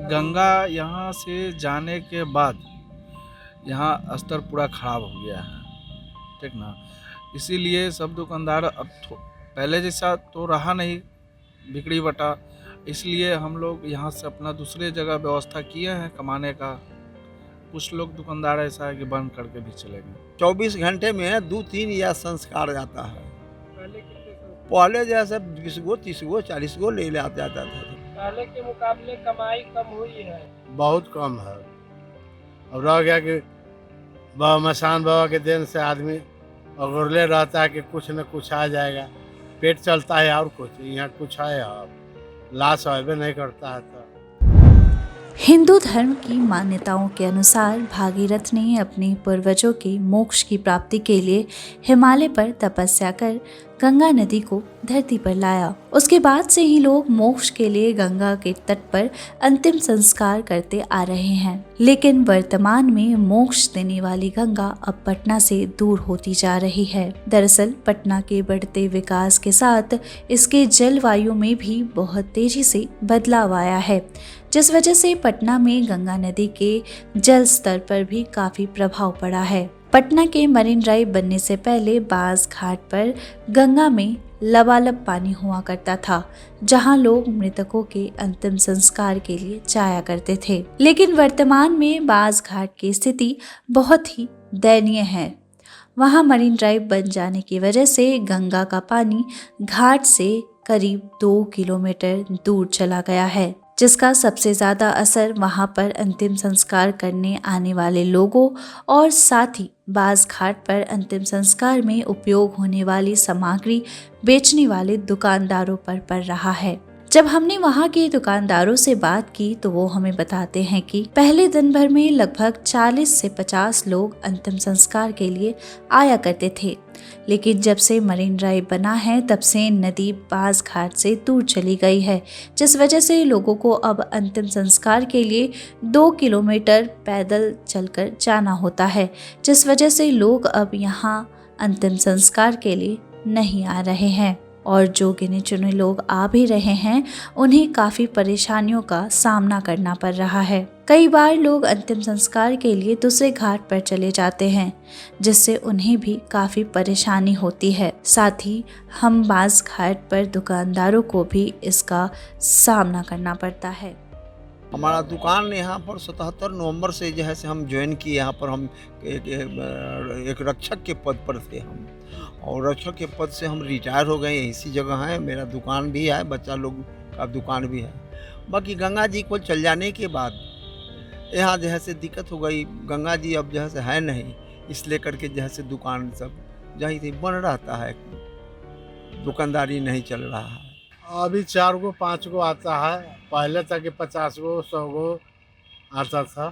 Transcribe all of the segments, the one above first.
गंगा यहाँ से जाने के बाद यहाँ स्तर पूरा खराब हो गया है, ठीक ना। इसीलिए सब दुकानदार अब पहले जैसा तो रहा नहीं, बिगड़ी बटा। इसलिए हम लोग यहाँ से अपना दूसरे जगह व्यवस्था किए हैं कमाने का। कुछ लोग दुकानदार ऐसा है कि बंद करके भी चले गए। 24 घंटे में 2-3 यह संस्कार जाता है। पहले कितने संस्कार? पहले जैसे 20 गो 30 गो 40 गो ले जाता था। पहले के मुकाबले कमाई कम हुई है। बहुत कम है। अब रह गया कि बाबा मसान बाबा के देन से आदमी अगुरले रहता है कि कुछ न कुछ आ जाएगा, पेट चलता है और कुछ यहाँ कुछ है, अब लाश अबे नहीं करता है। तो हिंदू धर्म की मान्यताओं के अनुसार भागीरथ ने अपने पूर्वजों के मोक्ष की प्राप्ति के लिए हिमालय पर तपस्या कर गंगा नदी को धरती पर लाया। उसके बाद से ही लोग मोक्ष के लिए गंगा के तट पर अंतिम संस्कार करते आ रहे हैं। लेकिन वर्तमान में मोक्ष देने वाली गंगा अब पटना से दूर होती जा रही है। दरअसल पटना के बढ़ते विकास के साथ इसके जलवायु में भी बहुत तेजी से बदलाव आया है, जिस वजह से पटना में गंगा नदी के जल स्तर पर भी काफी प्रभाव पड़ा है। पटना के मरीन ड्राइव बनने से पहले बास घाट पर गंगा में लबालब पानी हुआ करता था, जहां लोग मृतकों के अंतिम संस्कार के लिए जाया करते थे। लेकिन वर्तमान में बास घाट की स्थिति बहुत ही दयनीय है। वहां मरीन ड्राइव बन जाने की वजह से गंगा का पानी घाट से करीब 2 किलोमीटर दूर चला गया है, जिसका सबसे ज़्यादा असर वहां पर अंतिम संस्कार करने आने वाले लोगों और साथ ही बास घाट पर अंतिम संस्कार में उपयोग होने वाली सामग्री बेचने वाले दुकानदारों पर पड़ रहा है। जब हमने वहां के दुकानदारों से बात की तो वो हमें बताते हैं कि पहले दिन भर में लगभग 40 से 50 लोग अंतिम संस्कार के लिए आया करते थे, लेकिन जब से मरीन ड्राइव बना है तब से नदी बास घाट से दूर चली गई है, जिस वजह से लोगों को अब अंतिम संस्कार के लिए 2 किलोमीटर पैदल चलकर जाना होता है, जिस वजह से लोग अब यहाँ अंतिम संस्कार के लिए नहीं आ रहे हैं। और जो गिने चुने लोग आ भी रहे हैं उन्हें काफ़ी परेशानियों का सामना करना पड़ रहा है। कई बार लोग अंतिम संस्कार के लिए दूसरे घाट पर चले जाते हैं, जिससे उन्हें भी काफ़ी परेशानी होती है। साथ ही हम बास घाट पर दुकानदारों को भी इसका सामना करना पड़ता है। हमारा दुकान यहाँ पर 77 नवंबर से जो है से हम ज्वाइन किए। यहाँ पर हम एक रक्षक के पद पर थे हम, और रक्षक के पद से हम रिटायर हो गए। इसी जगह है, मेरा दुकान भी है, बच्चा लोग का दुकान भी है। बाकी गंगा जी को चल जाने के बाद यहाँ जो है से दिक्कत हो गई। गंगा जी अब जो है से है नहीं, इसलिए करके जो है से दुकान सब जहीं से बन रहता है, दुकानदारी नहीं चल रहा है। अभी 4 गो 5 गो आता है, पहले तक 50 गो 100 गो आता था।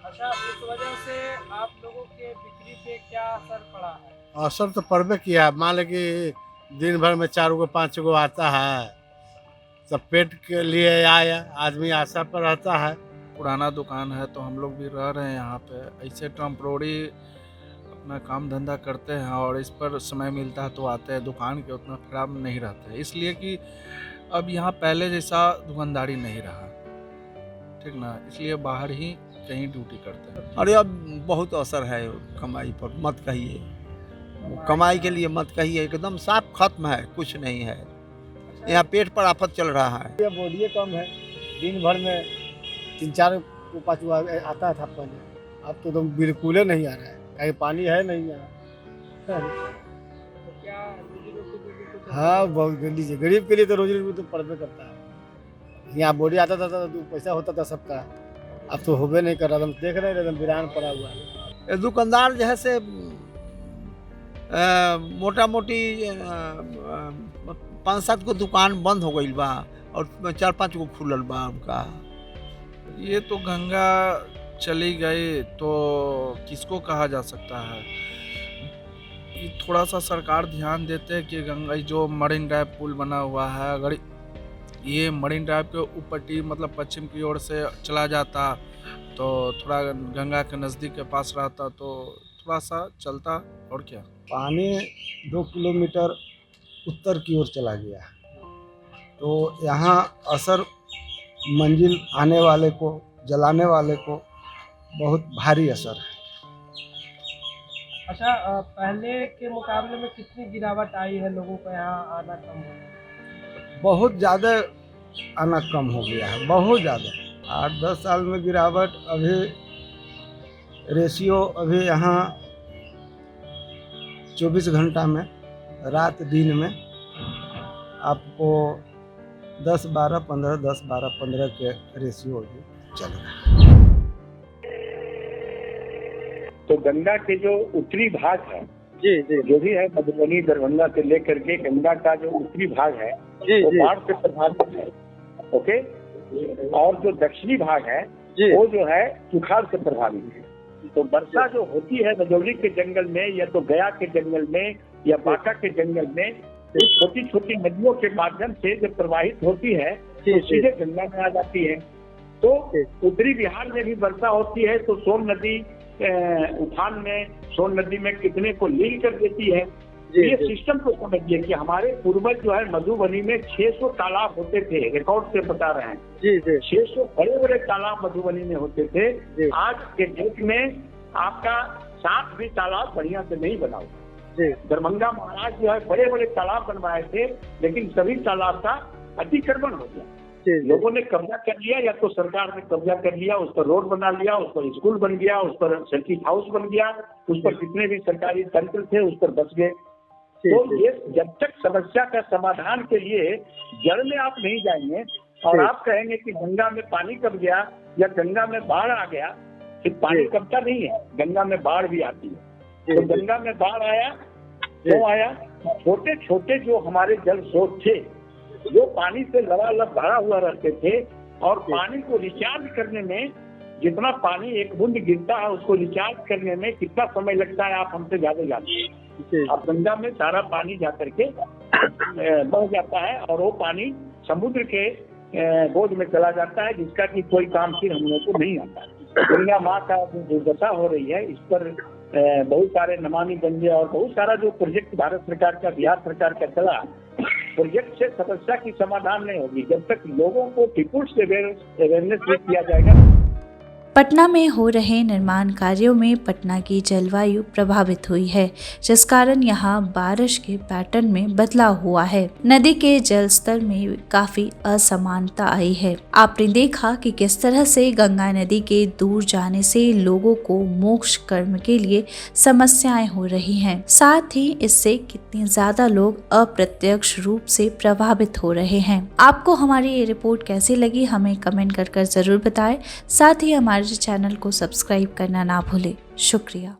अच्छा, इस वजह से आप लोगों के बिक्री पे क्या असर पड़ा है? असर तो पड़बे किया है। मान ले कि दिन भर में 4 गो 5 गो आता है, सब पेट के लिए आया, आदमी आशा पर रहता है। पुराना दुकान है तो हम लोग भी रह रहे हैं यहाँ पे। ऐसे टेम्प्रोरी अपना काम धंधा करते हैं और इस पर समय मिलता है तो आते हैं। दुकान के उतना खराब नहीं रहता है, इसलिए कि अब यहाँ पहले जैसा दुकानदारी नहीं रहा, ठीक ना। इसलिए बाहर ही कहीं ड्यूटी करते हैं। अरे अब बहुत असर है कमाई पर, मत कहिए। कमाई के लिए मत कहिए, एकदम साफ खत्म है, कुछ नहीं है। यहाँ पेट पर आफत चल रहा है। ये बॉडी कम है, दिन भर में 3-4 को 5 आता था पहले, अब तो एकदम बिल्कुल नहीं आ रहा है। कहीं पानी है नहीं यहाँ। तो क्या रोजी रोटी पे भी कुछ हाँ, बहुत गंदी है। गरीब के लिए तो रोजी रोटी तो पड़बे करता है। यहाँ बॉडी आता था तो पैसा होता था सबका, अब तो होबे नहीं कर रहा। हम देख रहे हैं एकदम वीरान पड़ा हुआ है। ये दुकानदार जो है से मोटा मोटी 5-7 को दुकान बंद हो गई बा और 4-5 को खुलल बा उनका। ये तो गंगा चली गई तो किसको कहा जा सकता है। ये थोड़ा सा सरकार ध्यान देते हैं कि गंगा जो मरीन ड्राइव पुल बना हुआ है, अगर ये मरीन ड्राइव के ऊपर मतलब पश्चिम की ओर से चला जाता तो थोड़ा गंगा के नज़दीक के पास रहता तो थोड़ा सा चलता। और क्या, पानी 2 किलोमीटर उत्तर की ओर चला गया, तो यहाँ असर मंजिल आने वाले को, जलाने वाले को बहुत भारी असर है। अच्छा, पहले के मुकाबले में कितनी गिरावट आई है, लोगों का यहाँ आना कम हो? बहुत ज़्यादा आना कम हो गया है, बहुत ज़्यादा। 8-10 साल में गिरावट। अभी रेशियो अभी यहाँ 24 घंटा में, रात दिन में आपको 10-12-15, 10-12-15 के रेशियो भी चल रहा है। तो गंगा के जो उत्तरी भाग है, जी जी जो भी है मधुबनी दरभंगा से लेकर के गंगा का जो उत्तरी भाग है जी वो जी बाढ़ से प्रभावित है। ओके, और जो दक्षिणी भाग है जी वो जो है सुखाड़ से प्रभावित है। तो वर्षा जो होती है रजौली के जंगल में या तो गया के जंगल में या बांका के जंगल में, तो छोटी छोटी नदियों के माध्यम से जब प्रवाहित होती है तो सीधे गंगा में आ जाती है। तो उत्तरी बिहार में भी वर्षा होती है तो सोन नदी उफान में, सोन नदी में कितने को लील कर देती है। ये सिस्टम को समझिए कि हमारे पूर्वज जो है मधुबनी में 600 तालाब होते थे, रिकॉर्ड से बता रहे हैं। जी जी 600 बड़े बड़े तालाब मधुबनी में होते थे। आज के डेट में आपका 7 भी तालाब बढ़िया से नहीं बना हुआ। दरभंगा महाराज जो है बड़े बड़े तालाब बनवाए थे, लेकिन सभी तालाब का अतिक्रमण हो गया। लोगों ने कब्जा कर लिया, या तो सरकार ने कब्जा कर लिया, उस पर रोड बना लिया, उस पर स्कूल बन गया, उस पर सर्किट हाउस बन गया, उस पर जितने भी सरकारी तंत्र थे उस पर बस गए। तो ये जब तक समस्या का समाधान के लिए जड़ में आप नहीं जाएंगे और आप कहेंगे कि गंगा में पानी कब गया या गंगा में बाढ़ आ गया, सिर्फ पानी कबता नहीं है, गंगा में बाढ़ भी आती है। तो गंगा में बाढ़ आया, क्यों आया? छोटे छोटे जो हमारे जल स्रोत थे जो पानी से लबालब भरा हुआ रहते थे, और पानी को रिचार्ज करने में, जितना पानी एक बूंद गिरता है उसको रिचार्ज करने में कितना समय लगता है आप हमसे ज्यादा जानते हैं। अब गंगा में सारा पानी जाकर के बह जाता है और वो पानी समुद्र के बोझ में चला जाता है, जिसका कि कोई काम फिर हम लोग को नहीं आता। गंगा माँ का जो दुर्दशा हो रही है, इस पर बहुत सारे नमामि गंगे और बहुत सारा जो प्रोजेक्ट भारत सरकार का, बिहार सरकार का चला, प्रोजेक्ट से समस्या की समाधान नहीं होगी जब तक लोगों को पीपुल्स अवेयरनेस नहीं किया जाएगा। पटना में हो रहे निर्माण कार्यों में पटना की जलवायु प्रभावित हुई है, जिस कारण यहाँ बारिश के पैटर्न में बदलाव हुआ है। नदी के जल स्तर में काफी असमानता आई है। आपने देखा कि किस तरह से गंगा नदी के दूर जाने से लोगों को मोक्ष कर्म के लिए समस्याएं हो रही हैं। साथ ही इससे कितने ज्यादा लोग अप्रत्यक्ष रूप से प्रभावित हो रहे हैं। आपको हमारी ये रिपोर्ट कैसी लगी हमें कमेंट कर जरूर बताएं। साथ ही हमारे चैनल को सब्सक्राइब करना ना भूलें। शुक्रिया।